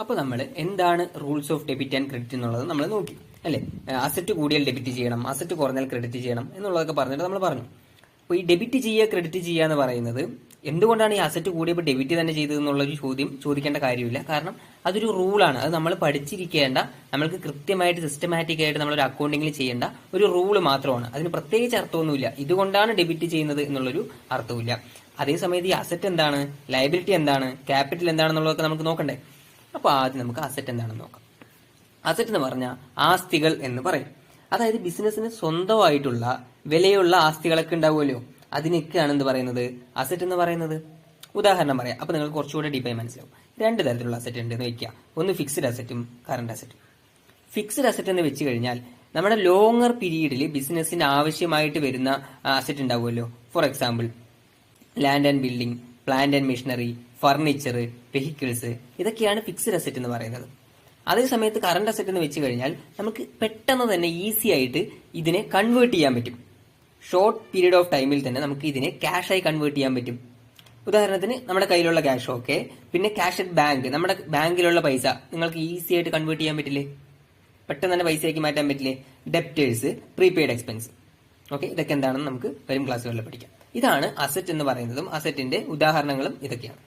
അപ്പോൾ നമ്മൾ എന്താണ് rules of debit and credit എന്നുള്ളത് നമ്മൾ നോക്കി അല്ലേ. അസറ്റ് കൂടിയാൽ ഡെബിറ്റ് ചെയ്യണം, അസറ്റ് കുറഞ്ഞാൽ ക്രെഡിറ്റ് ചെയ്യണം എന്നുള്ളതൊക്കെ പറഞ്ഞിട്ട് നമ്മൾ പറഞ്ഞു. അപ്പോൾ ഈ ഡെബിറ്റ് ചെയ്യുക ക്രെഡിറ്റ് ചെയ്യുക എന്ന് പറയുന്നത് എന്തുകൊണ്ടാണ് ഈ അസറ്റ് കൂടിയപ്പോൾ ഡെബിറ്റ് തന്നെ ചെയ്തത് എന്നുള്ളൊരു ചോദ്യം ചോദിക്കേണ്ട കാര്യമില്ല. കാരണം അതൊരു റൂളാണ്. അത് നമ്മൾ പഠിച്ചിരിക്കേണ്ട, നമ്മൾക്ക് കൃത്യമായിട്ട് സിസ്റ്റമാറ്റിക് ആയിട്ട് നമ്മളൊരു അക്കൗണ്ടിങ്ങിൽ ചെയ്യേണ്ട ഒരു റൂള് മാത്രമാണ്. അതിന് പ്രത്യേകിച്ച് അർത്ഥമൊന്നുമില്ല. ഇതുകൊണ്ടാണ് ഡെബിറ്റ് ചെയ്യുന്നത് എന്നുള്ളൊരു അർത്ഥമില്ല. അതേസമയത്ത് ഈ അസറ്റ് എന്താണ്, ലയബിലിറ്റി എന്താണ്, ക്യാപിറ്റൽ എന്താണെന്നുള്ളതൊക്കെ നമുക്ക് നോക്കണ്ടേ. അപ്പോൾ ആദ്യം നമുക്ക് അസറ്റ് എന്താണെന്ന് നോക്കാം. അസറ്റ് എന്ന് പറഞ്ഞാൽ ആസ്തികൾ എന്ന് പറയും. അതായത് ബിസിനസ്സിന് സ്വന്തമായിട്ടുള്ള വിലയുള്ള ആസ്തികളൊക്കെ ഉണ്ടാവുമല്ലോ, അതിനൊക്കെയാണ് എന്ത് പറയുന്നത്, അസറ്റ് എന്ന് പറയുന്നത്. ഉദാഹരണം പറയാം, അപ്പൊ നിങ്ങൾക്ക് കുറച്ചുകൂടെ ഡീപ്പായി മനസ്സിലാവും. രണ്ട് തരത്തിലുള്ള അസറ്റ് ഉണ്ട് എന്ന് വെക്കുക. ഒന്ന് ഫിക്സ്ഡ് അസറ്റും കറണ്ട് അസറ്റും. ഫിക്സ്ഡ് അസറ്റ് എന്ന് വെച്ച് കഴിഞ്ഞാൽ നമ്മുടെ ലോങ്ങർ പീരീഡിൽ ബിസിനസ്സിന് ആവശ്യമായിട്ട് വരുന്ന അസറ്റ് ഉണ്ടാവുമല്ലോ. For example land and building, plant and machinery, furniture, vehicles, ഇതൊക്കെയാണ് ഫിക്സ്ഡ് അസറ്റ് എന്ന് പറയുന്നത്. അതേസമയത്ത് കറണ്ട് അസറ്റ് എന്ന് വെച്ച് കഴിഞ്ഞാൽ നമുക്ക് പെട്ടെന്ന് തന്നെ ഈസി ആയിട്ട് ഇതിനെ കൺവേർട്ട് ചെയ്യാൻ പറ്റും. ഷോർട്ട് പീരീഡ് ഓഫ് ടൈമിൽ തന്നെ നമുക്ക് ഇതിനെ ക്യാഷായി കൺവേർട്ട് ചെയ്യാൻ പറ്റും. ഉദാഹരണത്തിന് നമ്മുടെ കയ്യിലുള്ള ക്യാഷ്, ഓക്കെ, പിന്നെ ക്യാഷ് അറ്റ് ബാങ്ക്, നമ്മുടെ ബാങ്കിലുള്ള പൈസ നിങ്ങൾക്ക് ഈസി ആയിട്ട് കൺവേർട്ട് ചെയ്യാൻ പറ്റില്ലേ, പെട്ടെന്ന് തന്നെ പൈസയാക്കി മാറ്റാൻ പറ്റില്ലേ. ഡെപ്റ്റേഴ്സ്, പ്രീപെയ്ഡ് എക്സ്പെൻസ്, ഓക്കെ, ഇതൊക്കെ എന്താണെന്ന് നമുക്ക് വരും ക്ലാസ്സുകളിൽ പഠിക്കാം. ഇതാണ് അസറ്റ് എന്ന് പറയുന്നതും അസറ്റിന്റെ ഉദാഹരണങ്ങളും ഇതൊക്കെയാണ്.